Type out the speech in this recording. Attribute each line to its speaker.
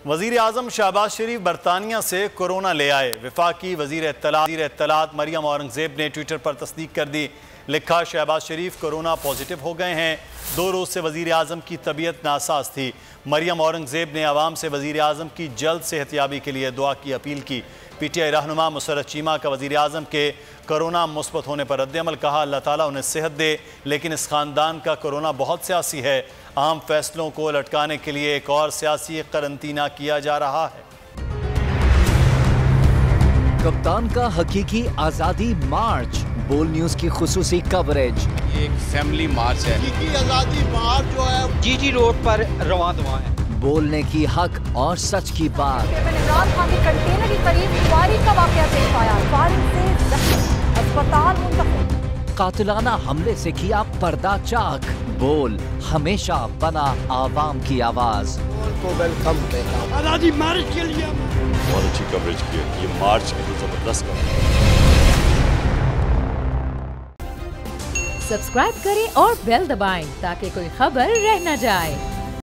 Speaker 1: वज़ीर आज़म शहबाज शरीफ बरतानिया से कोरोना ले आए। वफाकी वज़ीर इत्तलात मरियम औरंगज़ेब ने ट्विटर पर तस्दीक कर दी। लिखा, शहबाज शरीफ कोरोना पॉजिटिव हो गए हैं। 2 रोज़ से वज़ीर आज़म की तबीयत नासाज थी। मरियम औरंगज़ेब ने आवाम से वज़ीर आज़म की जल्द सेहतयाबी के लिए दुआ की अपील की। PTI रहनुमा मुसर्रत चीमा का वज़ीर आज़म के कोरोना मुस्बत होने पर रद्द-ए-अमल। कहा, अल्लाह ताला उन्हें सेहत दे, लेकिन इस ख़ानदान का कोरोना बहुत सियासी है। अहम फैसलों को लटकाने के लिए एक और सियासी करंतना किया जा रहा है।
Speaker 2: कप्तान का हकीकी आज़ादी मार्च, बोल न्यूज़ की खुसूसी कवरेज।
Speaker 3: ये एक फैमिली मार्च है।
Speaker 4: हकीकी आज़ादी मार्च जो है
Speaker 3: GG रोड पर रवां दवा है।
Speaker 2: बोलने की हक और सच की बात।
Speaker 5: इमरान खान के कंटेनर के करीब फायरिंग का वाकया पेश आया। फायरिंग से जख्मी, अस्पताल मुंतकिल।
Speaker 2: कातिलाना हमले से किया पर्दा चाक। बोल हमेशा बना आवाम की आवाज।
Speaker 4: को वेलकम कहता हूं। आज़ादी मार्च के लिए
Speaker 6: बहुत अच्छी कवरेज की है। ये मार्च की जबरदस्त कवरेज।
Speaker 7: सब्सक्राइब करें और बेल दबाएं ताकि कोई खबर रह न जाए।